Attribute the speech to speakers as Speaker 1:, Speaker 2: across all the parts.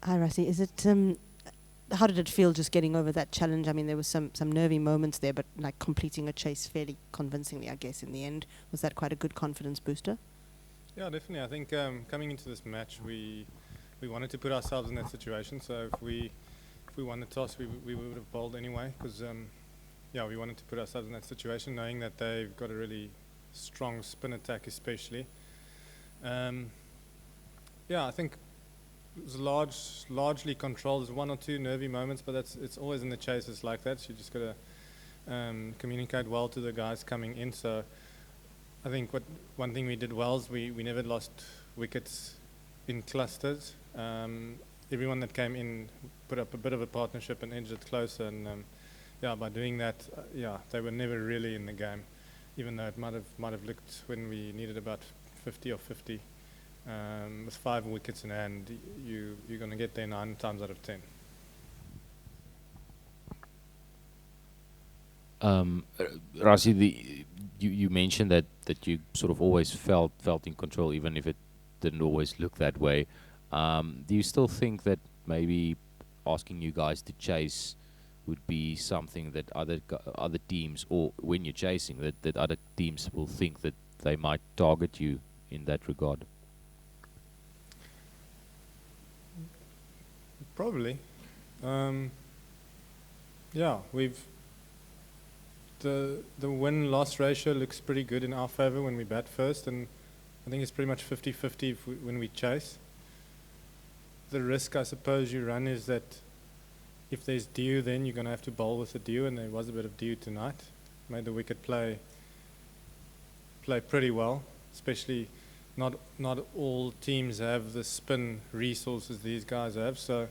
Speaker 1: Hi, Rassie. Is it how did it feel just getting over that challenge? I mean, there was some nervy moments there, but like completing a chase fairly convincingly, I guess, in the end. Was that quite a good confidence booster?
Speaker 2: Yeah, definitely. I think coming into this match, we wanted to put ourselves in that situation. So if we won the toss, we would have bowled anyway, because yeah, we wanted to put ourselves in that situation, knowing that they've got a really strong spin attack, especially. Um, yeah, I think it was largely controlled. There's one or two nervy moments, but it's always in the chases like that. So you just got to communicate well to the guys coming in. So I think one thing we did well is we never lost wickets in clusters. Everyone that came in put up a bit of a partnership and edged it closer. And yeah, by doing that, yeah, they were never really in the game, even though it might have looked when we needed about 50 or 50. With 5 wickets in hand, you're going to get there 9 times out of 10.
Speaker 3: Rassie, you mentioned that you sort of always felt in control, even if it didn't always look that way. Do you still think that maybe asking you guys to chase would be something that other teams, or when you're chasing, that other teams will think that they might target you in that regard?
Speaker 2: Probably. Yeah, the win-loss ratio looks pretty good in our favour when we bat first, and I think it's pretty much 50-50 when we chase. The risk, I suppose, you run is that if there's dew, then you're going to have to bowl with the dew, and there was a bit of dew tonight. Made the wicket play pretty well, especially not all teams have the spin resources these guys have. So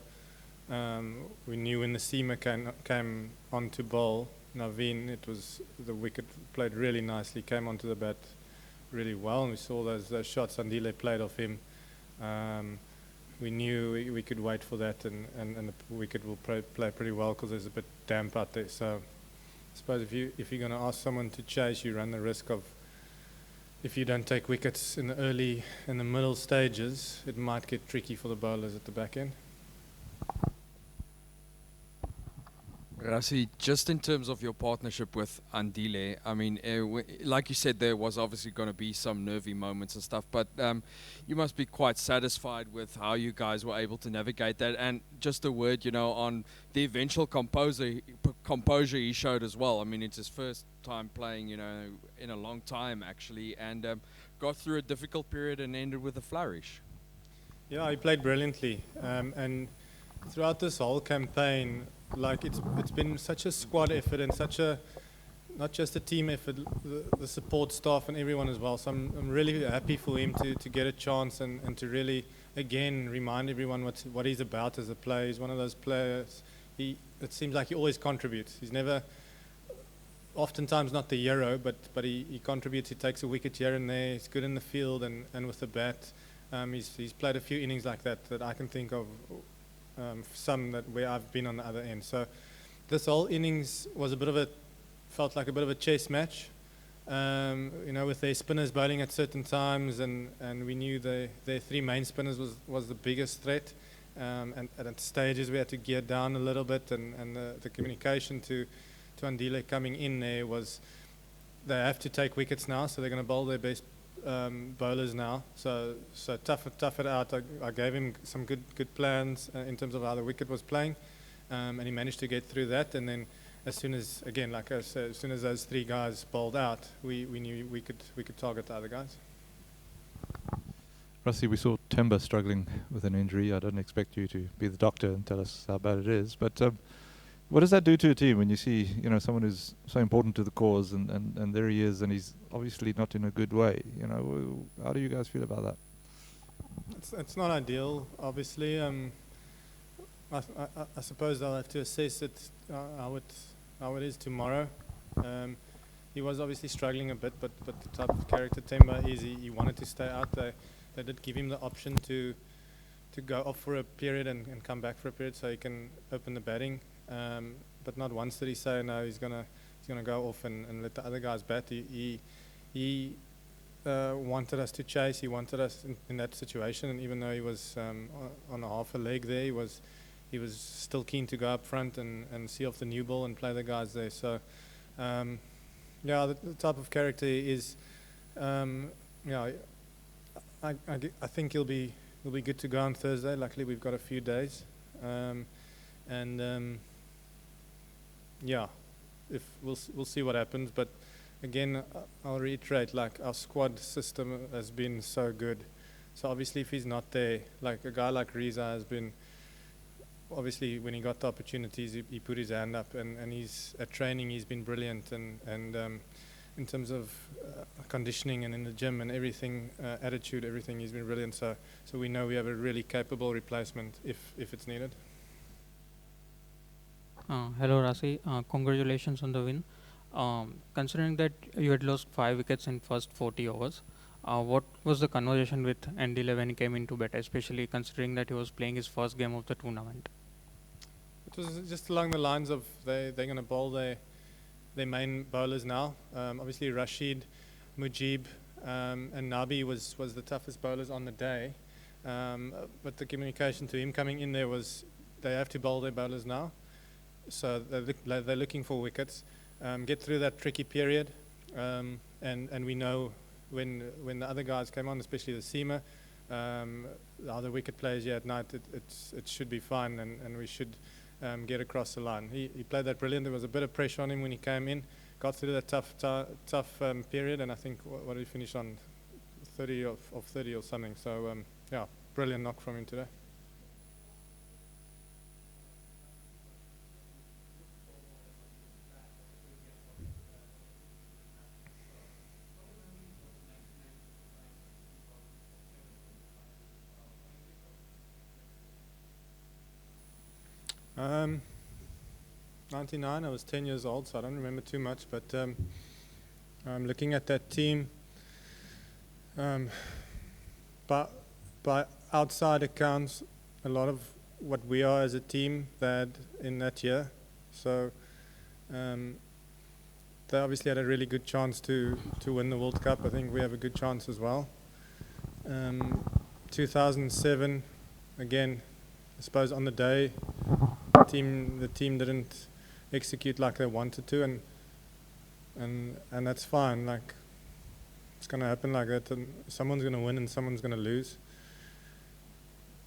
Speaker 2: we knew when the seamer came onto bowl, Naveen, it was the wicket played really nicely, came onto the bat really well, and we saw those shots Andile played off him. We knew we could wait for that, and the wicket will play pretty well because there's a bit damp out there. So I suppose if you're going to ask someone to chase, you run the risk of, if you don't take wickets in the early and the middle stages, it might get tricky for the bowlers at the back end.
Speaker 4: Rassie, just in terms of your partnership with Andile, I mean, like you said, there was obviously going to be some nervy moments and stuff, but you must be quite satisfied with how you guys were able to navigate that. And just a word, on the eventual composure he showed as well. I mean, it's his first time playing, in a long time actually, and got through a difficult period and ended with a flourish.
Speaker 2: Yeah, he played brilliantly, and throughout this whole campaign, like it's been such a squad effort and such a, not just a team effort, the support staff and everyone as well. So I'm really happy for him to get a chance and to really again remind everyone what he's about as a player. He's one of those players. It seems like he always contributes. He's never, oftentimes not the hero, but he contributes. He takes a wicket here and there. He's good in the field and with the bat. He's played a few innings like that I can think of. Some that where I've been on the other end. So this whole innings was felt like a bit of a chess match, with their spinners bowling at certain times, and we knew their 3 main spinners was the biggest threat. And at stages we had to gear down a little bit, and the communication to Andile coming in there was they have to take wickets now, so they're going to bowl their best bowlers now, so tough it out. I gave him some good plans in terms of how the wicket was playing, and he managed to get through that. And then as soon as, again, like I said, as soon as those 3 guys bowled out, we knew we could target the other guys.
Speaker 5: Rassie, we saw Temba struggling with an injury. I don't expect you to be the doctor and tell us how bad it is, but what does that do to a team when you see, someone who's so important to the cause, and there he is, and he's obviously not in a good way? How do you guys feel about that?
Speaker 2: It's not ideal, obviously. I suppose I'll have to assess it how it is tomorrow. He was obviously struggling a bit, but the type of character Temba is, he wanted to stay out. They did give him the option to go off for a period and come back for a period so he can open the batting. But not once did he say no. He's gonna go off and let the other guys bat. He wanted us to chase. He wanted us in that situation, and even though he was on a half a leg there, he was still keen to go up front and see off the new ball and play the guys there. So, yeah, the type of character he is. Yeah, I think he'll be good to go on Thursday. Luckily, we've got a few days, yeah, if we'll see what happens. But again, I'll reiterate, like, our squad system has been so good. So obviously, if he's not there, like a guy like Riza has been. Obviously, when he got the opportunities, he put his hand up, and he's at training. He's been brilliant, and in terms of conditioning and in the gym and everything, attitude, everything, he's been brilliant. So we know we have a really capable replacement if it's needed.
Speaker 6: Hello, Rassie. Congratulations on the win. Considering that you had lost 5 wickets in first 40 overs, what was the conversation with Ndile when he came into bat, especially considering that he was playing his first game of the tournament?
Speaker 2: It was just along the lines of they're going to bowl their main bowlers now. Obviously, Rashid, Mujib, and Nabi was the toughest bowlers on the day. But the communication to him coming in there was they have to bowl their bowlers now. So they're looking for wickets, get through that tricky period, and we know when the other guys came on, especially the seamer, the other wicket players here at night, it should be fine, and we should get across the line. He played that brilliant. There was a bit of pressure on him when he came in, got through that tough period, and I think what did he finish on, 30 of 30 or something. So yeah, brilliant knock from him today. Um, 99, I was 10 years old, so I don't remember too much, but I'm looking at that team. By outside accounts, a lot of what we are as a team they had in that year. So they obviously had a really good chance to win the World Cup. I think we have a good chance as well. 2007, again, I suppose on the day, the team didn't execute like they wanted to, and that's fine. Like, it's going to happen like that, and someone's going to win and someone's going to lose.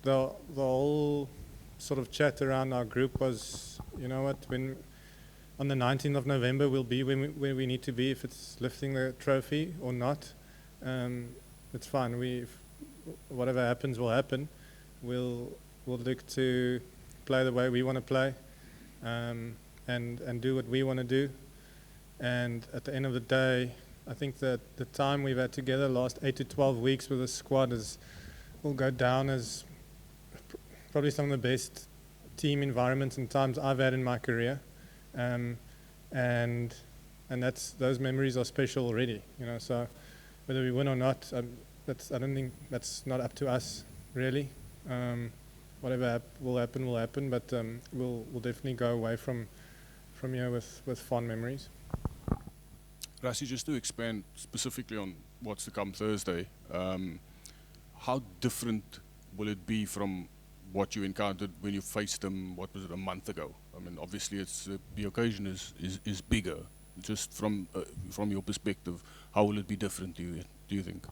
Speaker 2: The whole sort of chat around our group was, you know what, when on the 19th of November we'll be where we need to be. If it's lifting the trophy or not, it's fine. Whatever happens will happen. We'll look to play the way we want to play, and do what we want to do. And at the end of the day, I think that the time we've had together, last 8 to 12 weeks with the squad, will go down as probably some of the best team environments and times I've had in my career, and those memories are special already. You know, so whether we win or not, I don't think that's not up to us really. Whatever will happen, but we'll definitely go away from here with fond memories.
Speaker 7: Rassie, just to expand specifically on what's to come Thursday, how different will it be from what you encountered when you faced them, what was it, a month ago? I mean, obviously it's the occasion is bigger. Just from your perspective, how will it be different, do you think?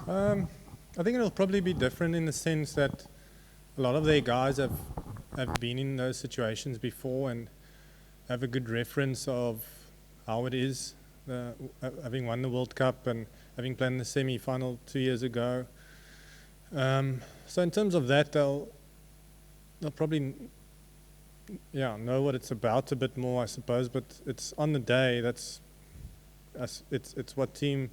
Speaker 2: I think it'll probably be different in the sense that a lot of their guys have been in those situations before and have a good reference of how it is, having won the World Cup and having played in the semi-final 2 years ago. So in terms of that, they'll probably know what it's about a bit more, I suppose. But it's on the day. It's what team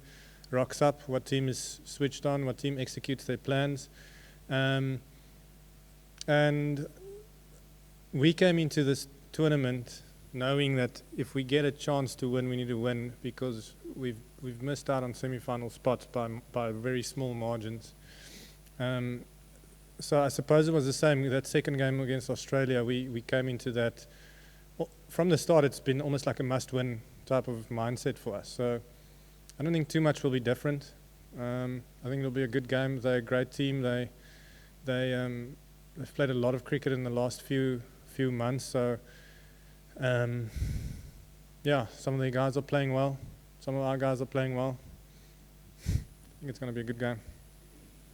Speaker 2: rocks up, what team is switched on, what team executes their plans. And we came into this tournament knowing that if we get a chance to win, we need to win, because we've missed out on semi-final spots by very small margins. So I suppose it was the same. That second game against Australia, we came into that. Well, from the start, it's been almost like a must-win type of mindset for us. So I don't think too much will be different. I think it'll be a good game. They're a great team. They've played a lot of cricket in the last few months. So yeah, some of the guys are playing well. Some of our guys are playing well. I think it's going to be a good game.